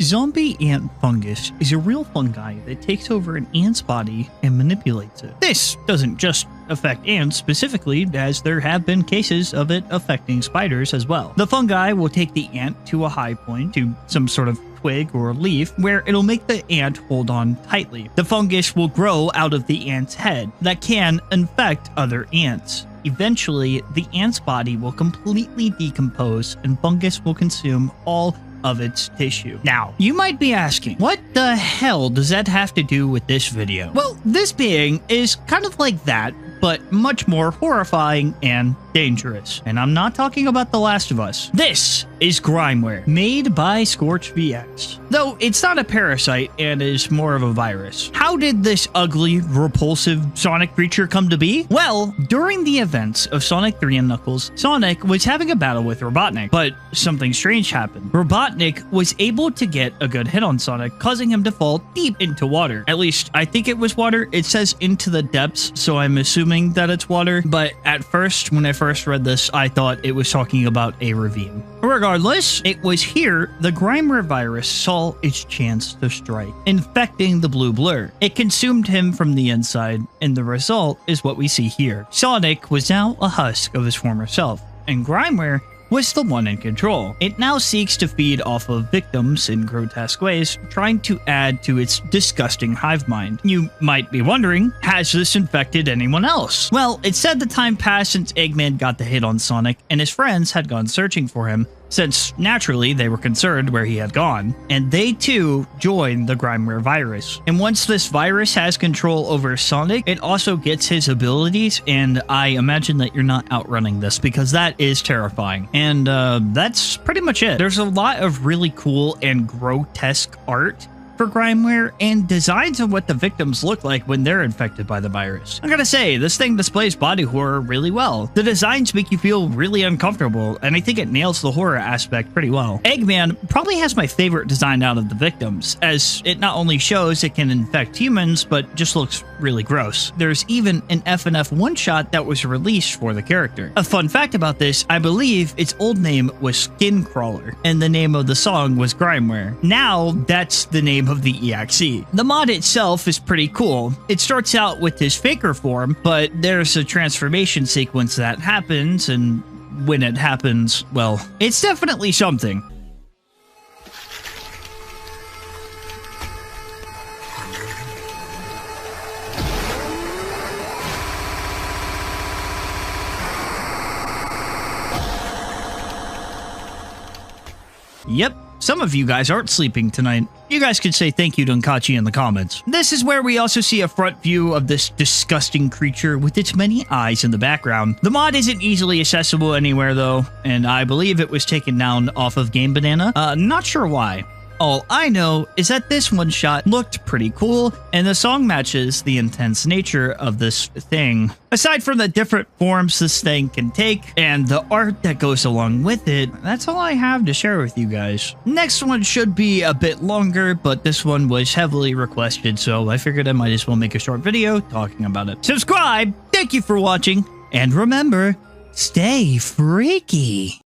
Zombie ant fungus is a real fungi that takes over an ant's body and manipulates it. This doesn't just affect ants specifically, as there have been cases of it affecting spiders as well. The fungi will take the ant to a high point, to some sort of twig or leaf, where it'll make the ant hold on tightly. The fungus will grow out of the ant's head that can infect other ants. Eventually, the ant's body will completely decompose and fungus will consume all of its tissue. Now, you might be asking, what the hell does that have to do with this video? Well, this being is kind of like that, but much more horrifying and dangerous. And I'm not talking about The Last of Us. This is Grimeware, made by Scorch.exe. Though it's not a parasite and is more of a virus. How did this ugly, repulsive Sonic creature come to be? Well, during the events of Sonic 3 and Knuckles, Sonic was having a battle with Robotnik, but something strange happened. Robotnik was able to get a good hit on Sonic, causing him to fall deep into water. At least, I think it was water. It says into the depths, so I'm assuming that it's water, but at first, when I first read this, I thought it was talking about a ravine. Regardless, it was here the Grimeware virus saw its chance to strike, infecting the blue blur. It consumed him from the inside, and the result is what we see here. Sonic was now a husk of his former self, and Grimeware was the one in control. It now seeks to feed off of victims in grotesque ways, trying to add to its disgusting hive mind. You might be wondering, has this infected anyone else? Well, it said the time passed since Eggman got the hit on Sonic, and his friends had gone searching for him, since naturally they were concerned where he had gone, and they too joined the Grimeware virus. And once this virus has control over Sonic, it also gets his abilities, and I imagine that you're not outrunning this because that is terrifying. And that's pretty much it. There's a lot of really cool and grotesque art for Grimeware and designs of what the victims look like when they're infected by the virus. I gotta say, this thing displays body horror really well. The designs make you feel really uncomfortable, and I think it nails the horror aspect pretty well. Eggman probably has my favorite design out of the victims, as it not only shows it can infect humans, but just looks really gross. There's even an FNF one-shot that was released for the character. A fun fact about this, I believe its old name was Skin Crawler, and the name of the song was Grimeware. Now, that's the name of the EXE. The mod itself is pretty cool. It starts out with his faker form, but there's a transformation sequence that happens, and when it happens, well, it's definitely something. Yep. Some of you guys aren't sleeping tonight. You guys could say thank you to Nkachi in the comments. This is where we also see a front view of this disgusting creature with its many eyes in the background. The mod isn't easily accessible anywhere though, and I believe it was taken down off of Game Banana. Not sure why. All I know is that this one shot looked pretty cool, and the song matches the intense nature of this thing. Aside from the different forms this thing can take, and the art that goes along with it, that's all I have to share with you guys. Next one should be a bit longer, but this one was heavily requested, so I figured I might as well make a short video talking about it. Subscribe, thank you for watching, and remember, stay freaky.